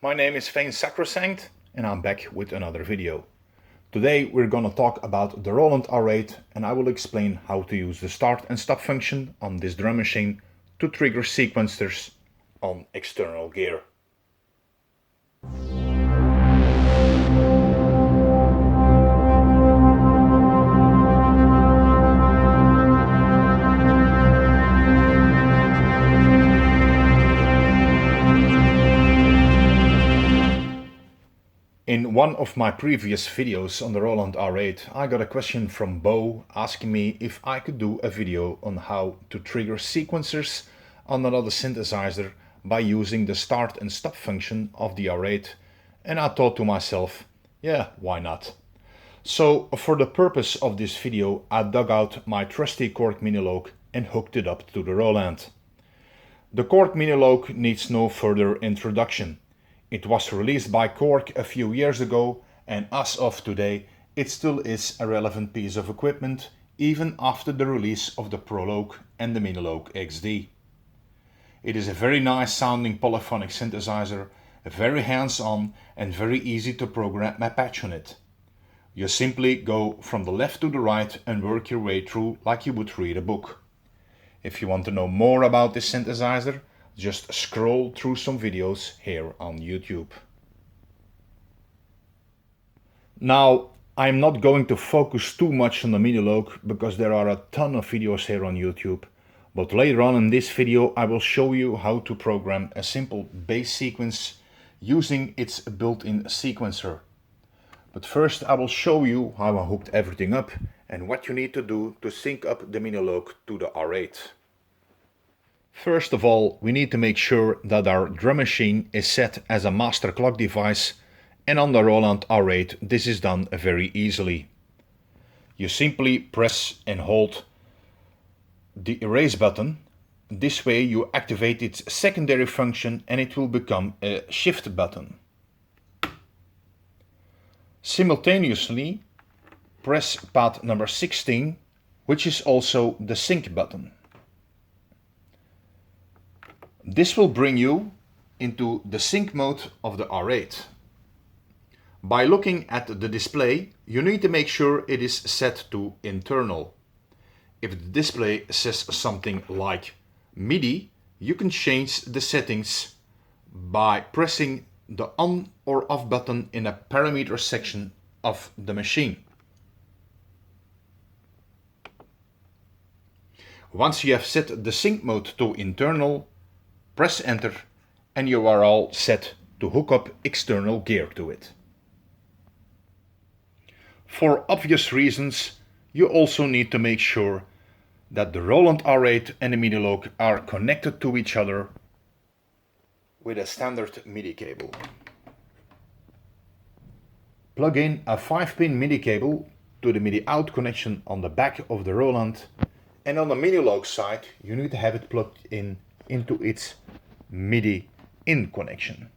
My name is Veen Sacrosanct and I'm back with another video. Today we're gonna talk about the Roland R8 and I will explain how to use the start and stop function on this drum machine to trigger sequencers on external gear. In one of my previous videos on the Roland R8, I got a question from Bo asking me if I could do a video on how to trigger sequencers on another synthesizer by using the start and stop function of the R8, and I thought to myself, yeah, why not? So for the purpose of this video, I dug out my trusty Korg Minilogue and hooked it up to the Roland. The Korg Minilogue needs no further introduction. It was released by Korg a few years ago, and as of today it still is a relevant piece of equipment even after the release of the Prologue and the Minilogue XD. It is a very nice sounding polyphonic synthesizer, very hands-on and very easy to program a patch on it. You simply go from the left to the right and work your way through like you would read a book. If you want to know more about this synthesizer, just scroll through some videos here on YouTube. Now, I'm not going to focus too much on the Minilogue because there are a ton of videos here on YouTube, but later on in this video I will show you how to program a simple bass sequence using its built-in sequencer. But first I will show you how I hooked everything up and what you need to do to sync up the Minilogue to the R8. First of all, we need to make sure that our drum machine is set as a master clock device, and on the Roland R8 this is done very easily. You simply press and hold the erase button. This way you activate its secondary function and it will become a shift button. Simultaneously press pad number 16, which is also the sync button. This will bring you into the sync mode of the R8. By looking at the display, you need to make sure it is set to internal. If the display says something like MIDI, you can change the settings by pressing the on or off button in a parameter section of the machine. Once you have set the sync mode to internal, press enter and you are all set to hook up external gear to it. For obvious reasons, you also need to make sure that the Roland R8 and the Minilogue are connected to each other with a standard MIDI cable. Plug in a 5-pin MIDI cable to the MIDI out connection on the back of the Roland, and on the Minilogue side you need to have it plugged in into its MIDI in connection.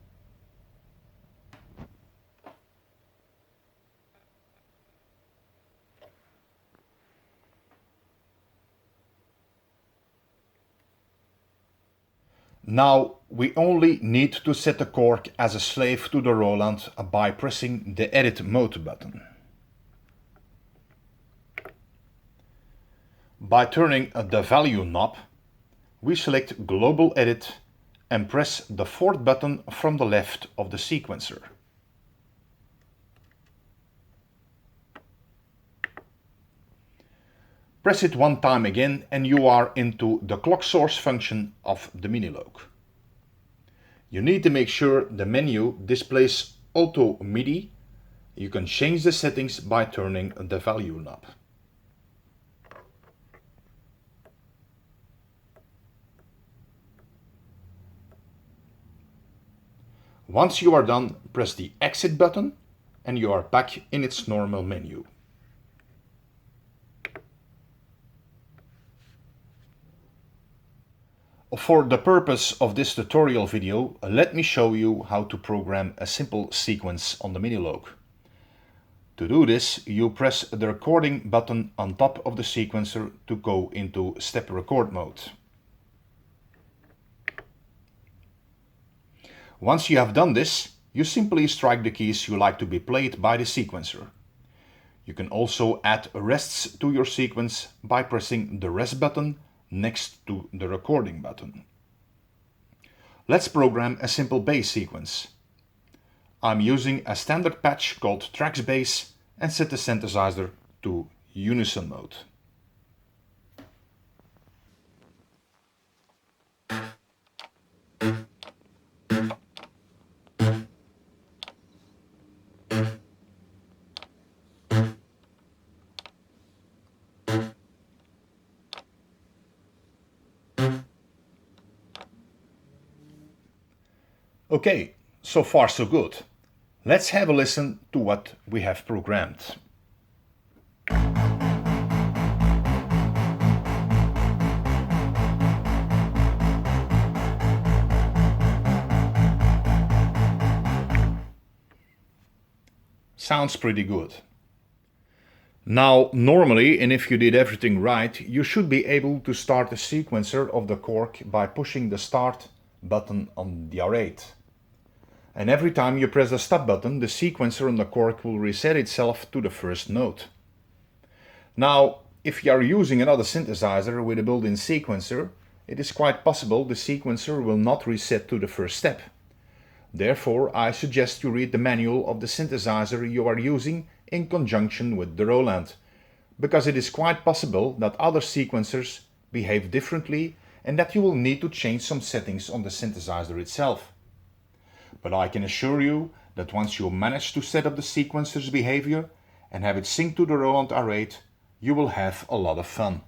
Now we only need to set the Korg as a slave to the Roland by pressing the edit mode button. By turning the value knob, we select Global Edit and press the fourth button from the left of the sequencer. Press it one time again and you are into the clock source function of the Minilogue. You need to make sure the menu displays Auto MIDI. You can change the settings by turning the value knob. Once you are done, press the exit button and you are back in its normal menu. For the purpose of this tutorial video, let me show you how to program a simple sequence on the Minilogue. To do this, you press the recording button on top of the sequencer to go into step record mode. Once you have done this, you simply strike the keys you like to be played by the sequencer. You can also add rests to your sequence by pressing the rest button next to the recording button. Let's program a simple bass sequence. I'm using a standard patch called Tracks Bass and set the synthesizer to unison mode. Okay, so far so good. Let's have a listen to what we have programmed. Sounds pretty good. Now, normally, and if you did everything right, you should be able to start the sequencer of the Korg by pushing the start button on the R8. And every time you press the stop button, the sequencer on the Korg will reset itself to the first note. Now, if you are using another synthesizer with a built-in sequencer, it is quite possible the sequencer will not reset to the first step. Therefore, I suggest you read the manual of the synthesizer you are using in conjunction with the Roland, because it is quite possible that other sequencers behave differently and that you will need to change some settings on the synthesizer itself. But I can assure you that once you manage to set up the sequencer's behavior and have it sync to the Roland R8, you will have a lot of fun.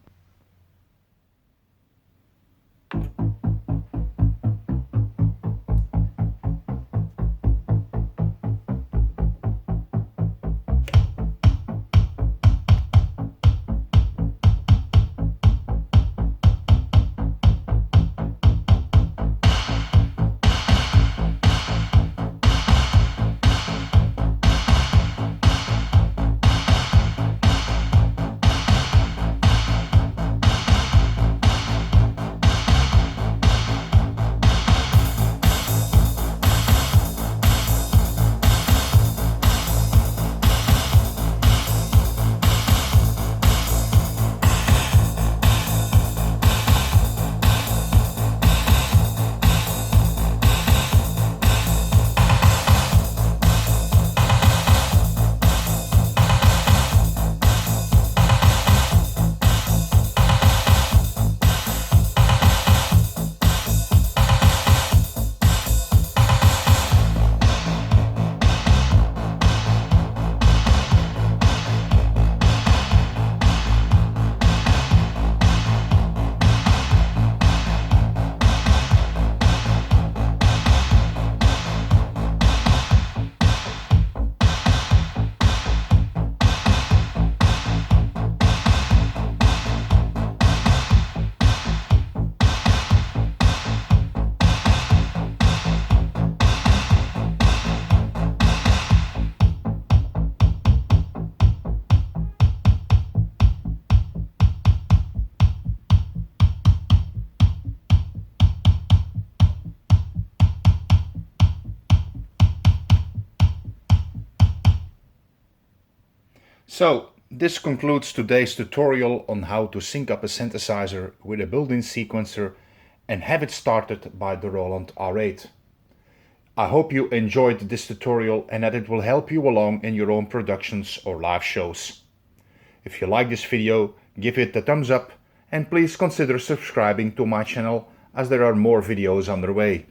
So, this concludes today's tutorial on how to sync up a synthesizer with a built-in sequencer and have it started by the Roland R8. I hope you enjoyed this tutorial and that it will help you along in your own productions or live shows. If you like this video, give it a thumbs up and please consider subscribing to my channel as there are more videos on their way.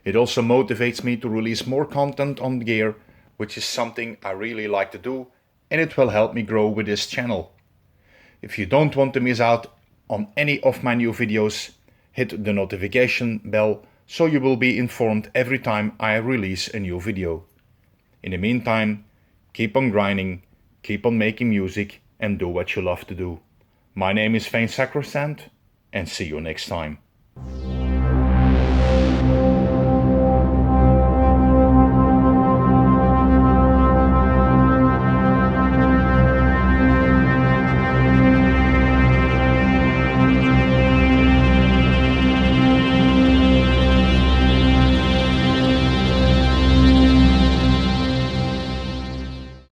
It also motivates me to release more content on gear, which is something I really like to do, and it will help me grow with this channel. If you don't want to miss out on any of my new videos, hit the notification bell so you will be informed every time I release a new video. In the meantime, keep on grinding, keep on making music and do what you love to do. My name is Veen Sacrosanct and see you next time.